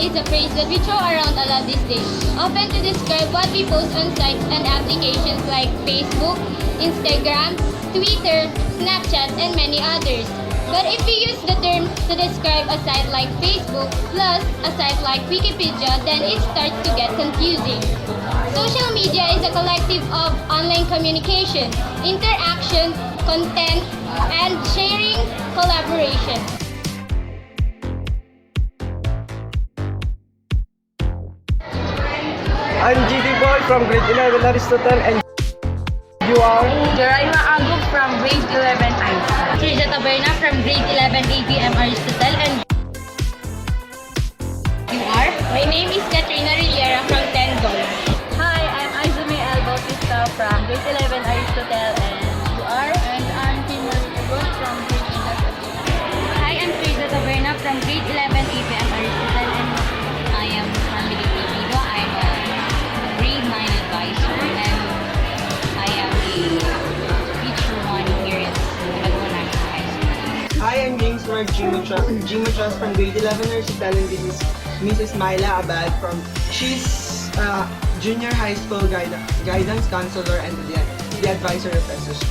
is a phrase that we throw around a lot these days, often to describe what we post on sites and applications like Facebook, Instagram, Twitter, Snapchat, and many others. But if we use the term to describe a site like Facebook plus a site like Wikipedia, then it starts to get confusing. Social media is a collective of online communication, interaction, content, and sharing collaboration. I'm GD Boy from grade 11 Aristotle, and you are? Joraima Aguk from grade 11 IC. Trisha Taberna from grade 11 ABM Aristotle, and you are? My name is Katrina Riera from Tendol. Hi, I'm Izumi El Bautista from grade 11 Aristotle, and you are? And I'm Timur Egon from grade 11. Hi, I'm Trisha Taberna from grade 11 ABM Aristotle, and I am Family Pido. I'm a grade 9 advisor, and I am a teacher 1 here at Laguna National High School. Hi, I'm James Mark Gimotras from grade 11 Aristotle, and this is Mrs. Myla Abad she's junior high school guidance counselor and the advisor of SSG.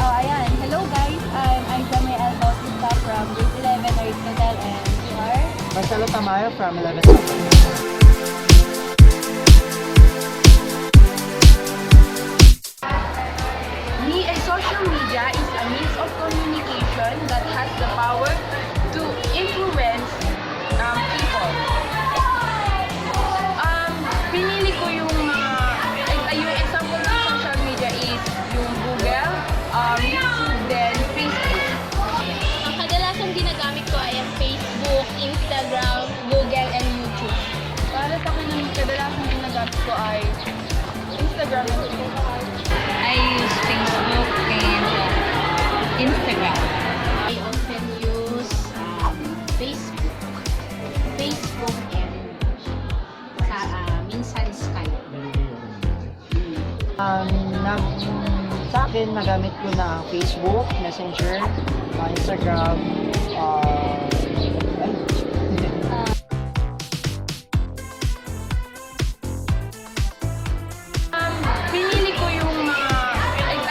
Ayan. Hello guys, I'm Izumi El Bautista from grade 11 Aristotle, and you are? Marcelo Tamayo from 11. Social media is a means of communication that has the power to influence people. Pinili ko yung yung example ng social media is yung Google, YouTube, then Facebook. Ang kadalasang ginagamit ko ay ang Facebook, Instagram, Google, and YouTube. Para sa akin, ang kadalasan ginagamit ko ay Instagram and Facebook. I use Facebook and Instagram. I often use Facebook and minsan Skype. Sa akin, nagamit ko na Facebook, Messenger, Instagram, Pinili ko yung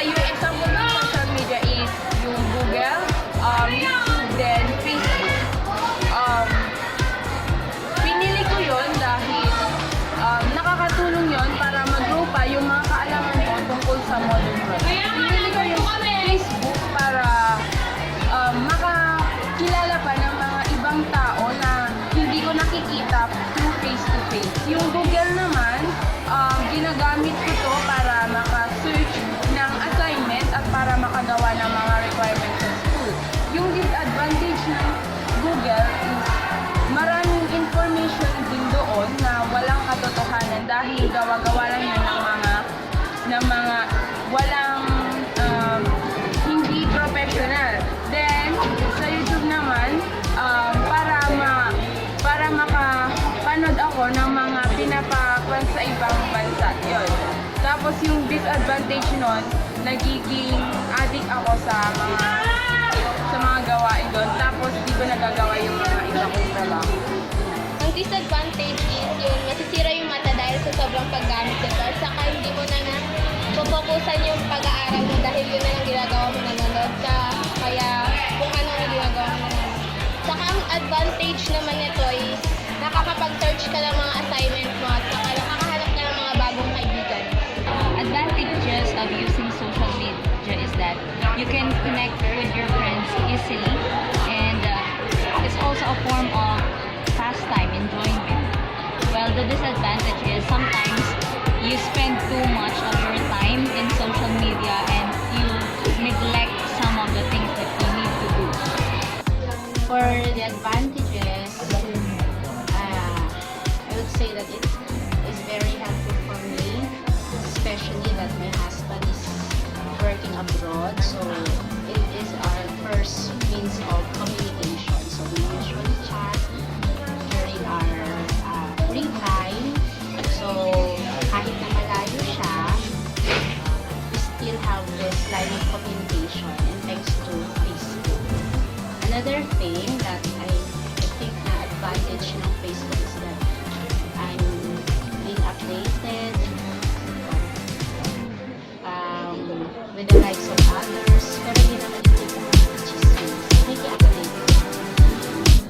yung example ng social media is yung Google, YouTube, then Facebook. Pinili ko yon dahil nakakatulong yon para mag-grow pa yung mga kaalaman ko tungkol sa modern world. Pinili ko yung Facebook para makakilala pa ng mga ibang tao na hindi ko nakikita through face-to-face. Yung Google naman, ginagamit ko to para maka-search ng assignment at para makagawa ng mga requirements sa school. Yung disadvantage ng Google is maraming information din doon na walang katotohanan dahil gawa-gawa lang yun ng mga walang hindi professional. Then, sa YouTube naman, para makapanood ako ng mga pinapakwan sa ibang bansa. Yun. Tapos yung disadvantage nun, nagiging addict ako sa mga gawain doon. Tapos di ko nagagawa yung mga iba kong trabaho. Ang disadvantage is yung masisira yung mata dahil sa sobrang paggamit nito at saka hindi mo na pupukusan yung pag-aaral mo dahil yun na lang ginagawa mo nanonood ka kaya kung ano ang ginagawa mo nanonood. Saka ang advantage naman nito is nakakapag-search ka ng mga assignment mo at saka nakakahanap ka ng mga bagong kaibigan. Advantages of using social media is that you can connect with your friends easily, and it's also a form of pastime, enjoyment. Well, the disadvantage is sometimes you spend too much of your time in social media and you neglect some of the things that you need to do. For the advantages, I would say that it is very helpful for me, especially that my husband is working abroad, so it is our first means of communication. So we usually chat during our free time. So kahit na malayo siya, we still have this line of communication, and thanks to Facebook. Another thing that I think na advantage ng Facebook is that I'm being updated with the likes of others. Pero hindi naman ito chismis. Naki-update.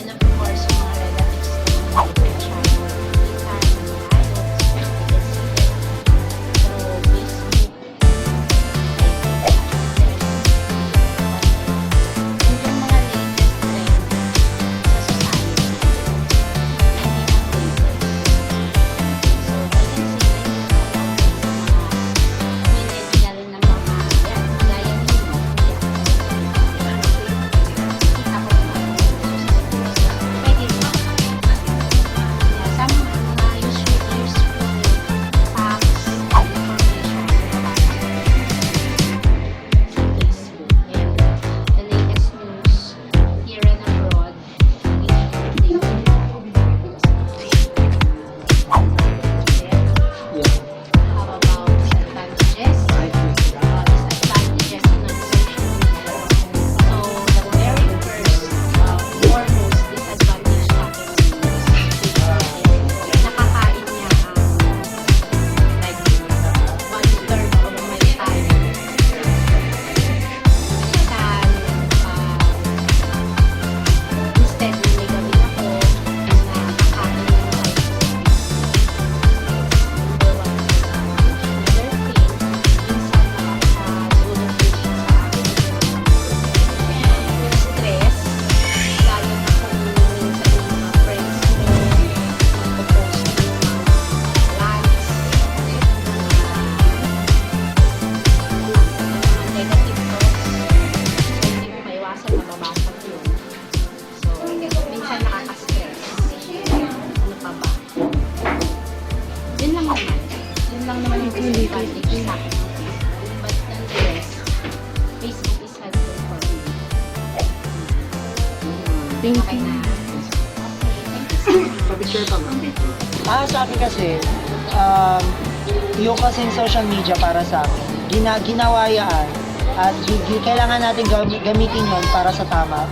And of course, yung mga relatives ko, mga channel, mga idols, I can see them through Facebook. And yung mga latest trend sa society, hindi updated. So, I can see them millennial na mga yan, gaya ninyo, kita ko pwede ba? Some useful facts and information about Facebook and the latest news here and abroad. We need to How about disadvantages? Disadvantages ng social media. So, the very first, foremost disadvantage natin is nakakain niya like 1/3 of my time. Instead na may gawin ako na kakain ng stress, lalo na kung minsan yung mga friends mo, magpo-post ng mga likes, mga negative thoughts. So, hindi mo maiwasan na mabasag yun. So, minsan nakaka-stress. Ano pa ba? Yun lang naman. Yun lang naman yung disadvantage sa akin ng Facebook. But nonetheless, Facebook is helpful for me. Thank you. Okay, thank you so much. Pa-picture ka ma'am. Sa akin kasi, yung kasing social media para sa akin, ginawa yan at kailangan natin gamitin yon para sa tama,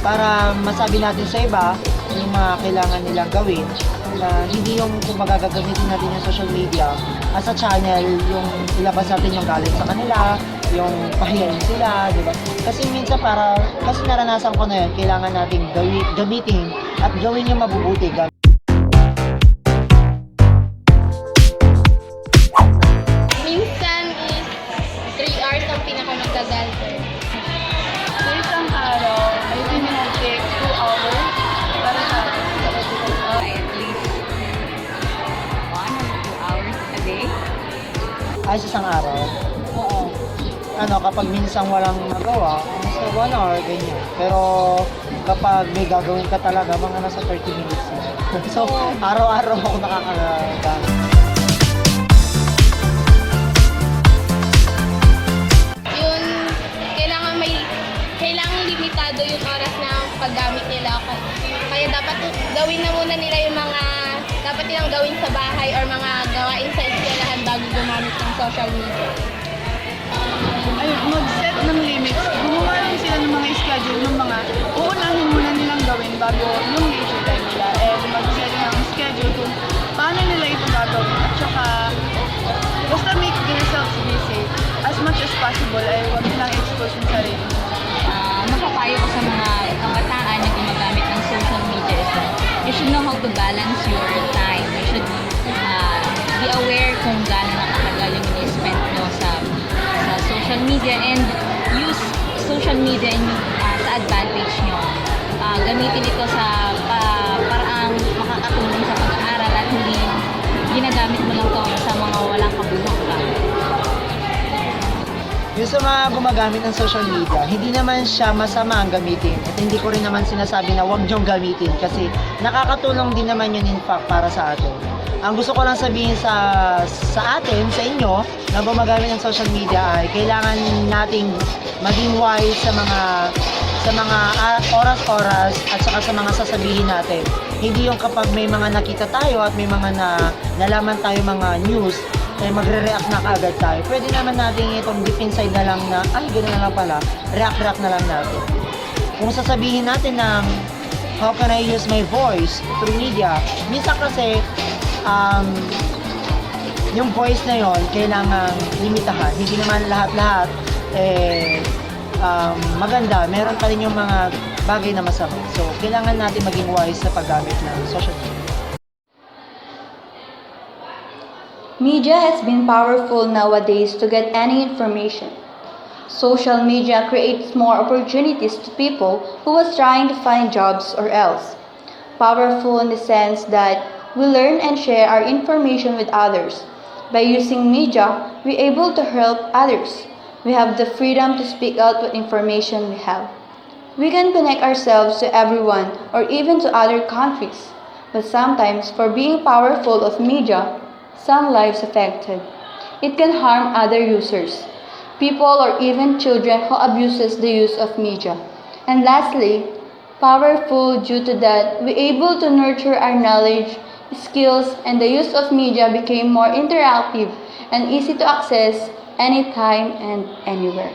para masabi natin sa iba yung mga kailangan nilang gawin, na hindi yung kumbaga gagamitin natin yung social media as a channel, yung ilabas natin yung galit sa kanila, yung pahiyain sila, di ba? Kasi minsan kasi naranasan ko na yun, kailangan natin gamitin at gawin yung mabubuti. Minsan is 3 hours ang pinakamatagal. Sa isang araw, I think it will take 2 hours para sa At least 1 or 2 hours a day. Ay, sa isang araw. Oo. Kapag minsan walang magawa, nasa 1 hour, ganyan. Pero kapag may gagawin ka talaga, mga nasa 30 minutes na. So, araw-araw ako nakakagamit. Yun, kailangan limitado yung oras ng paggamit nila. Kaya dapat gawin na muna nila yung mga dapat nilang gawin sa bahay or mga gawain sa eskwelahan bago gumamit ng social media. mag-set ng limits. Gumawa rin sila ng mga schedule ng mga uunahin muna nilang gawin bago yung leisure time nila. And mag-set ng schedule kung paano nila ito gagawin. At saka, basta make themselves be safe. As much as possible ay huwag nilang expose yung sarili. Mapapayo ko sa mga kabataan na gumagamit ng social media is that you should know how to balance your time. You should be aware kung gaano nakatagal yung ni-spend nyo sa social media and use social media sa advantage nyo. Gamitin ito sa paraang makakatulong sa pag-aaral at hindi ginagamit mo lang ito sa mga walang kabubukan. Yung sa mga gumagamit ng social media, hindi naman siya masama ang gamitin. At hindi ko rin naman sinasabi na huwag niyong gamitin kasi nakakatulong din naman yun in fact para sa atin. Ang gusto ko lang sabihin sa atin, sa inyo, na gumagamit ng social media ay kailangan nating maging wise sa mga oras-oras at saka sa mga sasabihin natin. Hindi yung kapag may mga nakita tayo at may mga nalaman tayo mga news, eh magre-react na kaagad tayo. Pwede naman natin itong deep inside na lang na, ay, gano'n na lang pala, react na lang natin. Kung sasabihin natin ng how can I use my voice through media. Minsan kasi, yung voice na yon kailangan limitahan. Hindi naman lahat-lahat maganda. Meron pa rin yung mga bagay na masama. So, kailangan natin maging wise sa paggamit ng social media. Media has been powerful nowadays to get any information. Social media creates more opportunities to people who was trying to find jobs or else. Powerful in the sense that we learn and share our information with others. By using media, we're able to help others. We have the freedom to speak out what information we have. We can connect ourselves to everyone or even to other countries. But sometimes, for being powerful of media, some lives affected. It can harm other users, people or even children who abuses the use of media. And lastly, powerful due to that, we're able to nurture our knowledge, skills, and the use of media became more interactive and easy to access anytime and anywhere.